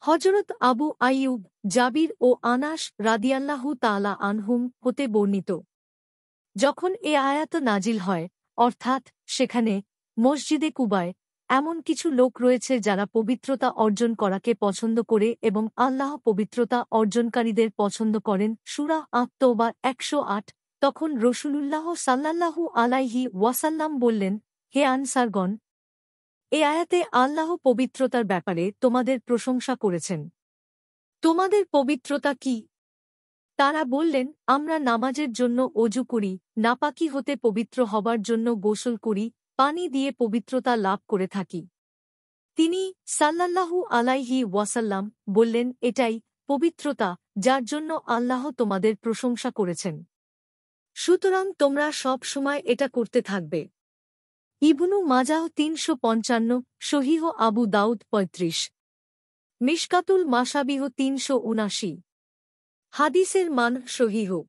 হযরত আবু আইয়ুব, জাবির ও আনাস রাদিয়াল্লাহু তাআলা আনহুম হতে বর্ণিত। যখন এ আয়াত নাজিল হয়, অর্থাৎ সেখানে মসজিদে কুবায় এমন কিছু লোক রয়েছে যারা পবিত্রতা অর্জন করাকে পছন্দ করে এবং আল্লাহ পবিত্রতা অর্জনকারীদের পছন্দ করেন। সূরা আত-তাওবা ১০৮। তখন রাসূলুল্লাহ সাল্লাল্লাহু আলাইহি ওয়াসাল্লাম বললেন, হে আনসারগণ, এ আয়াতে আল্লাহ পবিত্রতার ব্যাপারে তোমাদের প্রশংসা করেছেন। তোমাদের পবিত্রতা কি? তারা বললেন, আমরা নামাজের জন্য অজু করি, নাপাকি হতে পবিত্র হবার জন্য গোসল করি, পানি দিয়ে পবিত্রতা লাভ করে থাকি। তিনি সাল্লাল্লাহু আলাইহি ওয়াসাল্লাম বললেন, এটাই পবিত্রতা যার জন্য আল্লাহ তোমাদের প্রশংসা করেছেন। সুতরাং তোমরা সব সময় এটা করতে থাকবে। ইবনু মাজাহ ৩৫৫, সহিহ আবু দাউদ ৩৫। মিশকাতুল মাশাবিহ ৩৭৯। হাদিসের মান সহিহ।